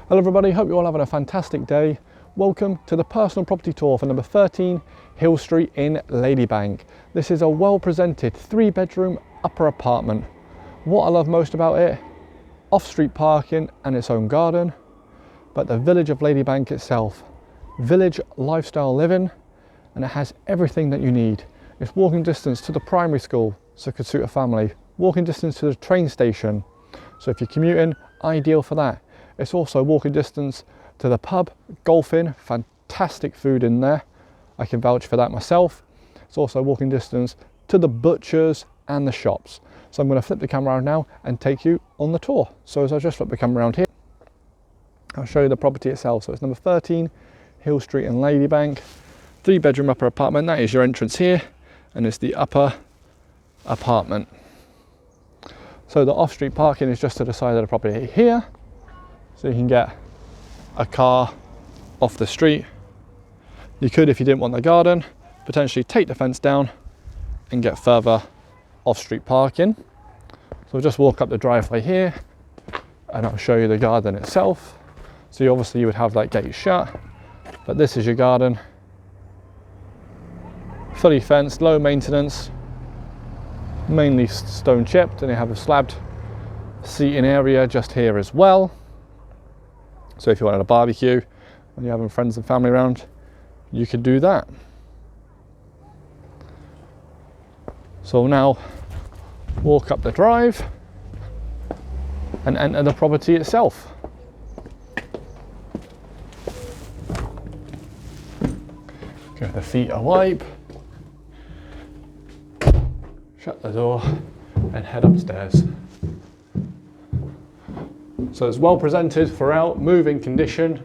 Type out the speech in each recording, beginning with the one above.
Hello everybody, hope you're all having a fantastic day. Welcome to the personal property tour for number 13 Hill Street in Ladybank. This is a well presented 3-bedroom upper apartment. What I love most about it, off-street parking and its own garden, but the village of Ladybank itself. Village lifestyle living, and it has everything that you need. It's walking distance to the primary school, so it could suit a family. Walking distance to the train station, so if you're commuting, ideal for that. It's also walking distance to the pub, golfing, fantastic food in there. I can vouch for that myself. It's also walking distance to the butchers and the shops. So I'm going to flip the camera around now and take you on the tour. So as I just flip the camera around here, I'll show you the property itself. So it's number 13 Hill Street in Ladybank, 3-bedroom upper apartment. That is your entrance here, and it's the upper apartment. So the off-street parking is just to the side of the property here. So you can get a car off the street. You could, if you didn't want the garden, potentially take the fence down and get further off-street parking. So we'll just walk up the driveway here and I'll show you the garden itself. So obviously you would have that gate shut, but this is your garden. Fully fenced, low maintenance, mainly stone chipped, and you have a slabbed seating area just here as well. So if you wanted a barbecue and you're having friends and family around, you could do that. So now walk up the drive and enter the property itself. Give the feet a wipe, shut the door and head upstairs. So it's well presented throughout, moving condition.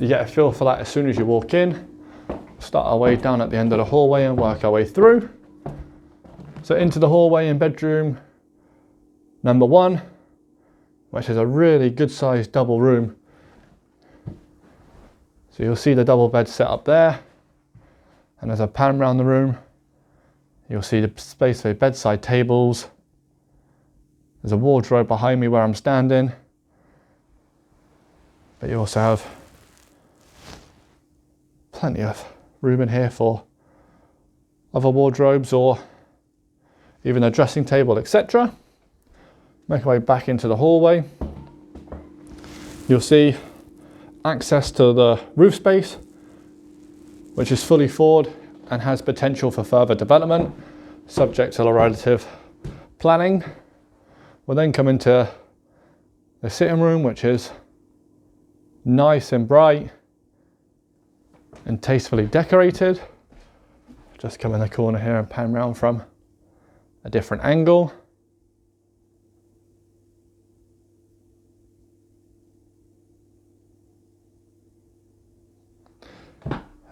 You get a feel for that as soon as you walk in. Start our way down at the end of the hallway and work our way through. So into the hallway and bedroom number 1, which is a really good sized double room. So you'll see the double bed set up there. And as I pan around the room, you'll see the space for bedside tables. There's a wardrobe behind me where I'm standing, but you also have plenty of room in here for other wardrobes or even a dressing table, etc. Make our way back into the hallway. You'll see access to the roof space, which is fully forward and has potential for further development, subject to the relative planning. We'll then come into the sitting room, which is nice and bright and tastefully decorated. Just come in the corner here and pan around from a different angle.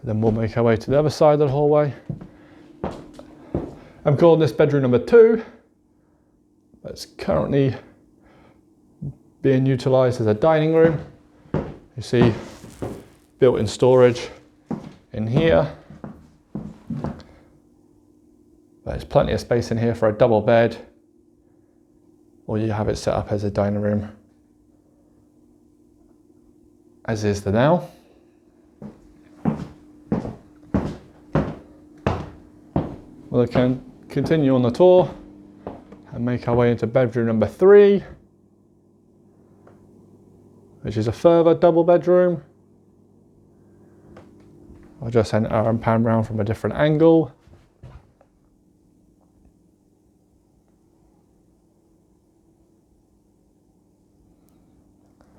Then we'll make our way to the other side of the hallway. I'm calling this bedroom number 2. It's currently being utilised as a dining room. You see built-in storage in here. But there's plenty of space in here for a double bed, or you have it set up as a dining room, as is the now. We'll continue on the tour and make our way into bedroom number 3, which is a further double bedroom. I'll just enter and pan around from a different angle.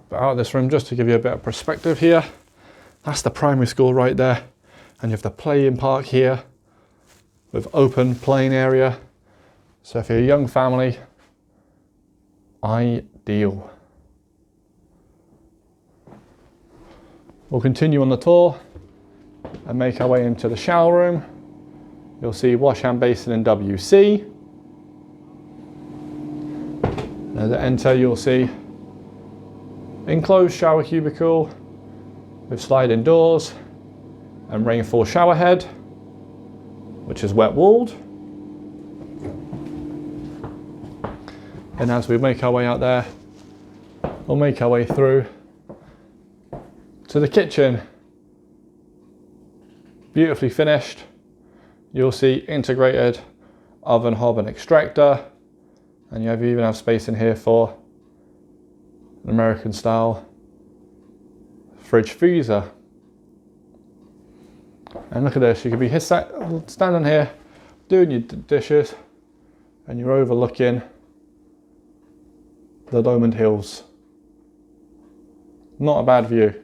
But out of this room, just to give you a bit of perspective here, that's the primary school right there, and you have the playing park here with open playing area. So if you're a young family, ideal. We'll continue on the tour and make our way into the shower room. You'll see wash hand basin and WC. As I enter, you'll see enclosed shower cubicle with sliding doors and rainfall shower head, which is wet walled. And as we make our way out there, we'll make our way through So the kitchen, beautifully finished. You'll see integrated oven, hob and extractor, and you even have space in here for an American style fridge freezer. And look at this, you could be standing here doing your dishes and you're overlooking the Lomond Hills. Not a bad view.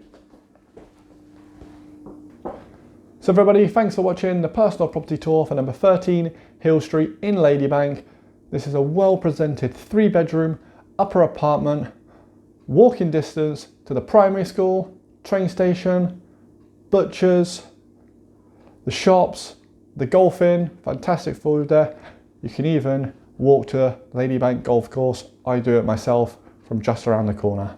So everybody, thanks for watching the personal property tour for number 13 Hill Street in Ladybank. This is a well presented 3-bedroom upper apartment, walking distance to the primary school, train station, butchers, the shops, the golfing, fantastic food there. You can even walk to Ladybank golf course. I do it myself from just around the corner.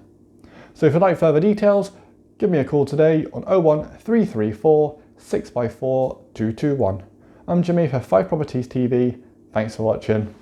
So if you'd like further details, give me a call today on 01334 654 221. I'm Jimmy for 5 Properties TV. Thanks for watching.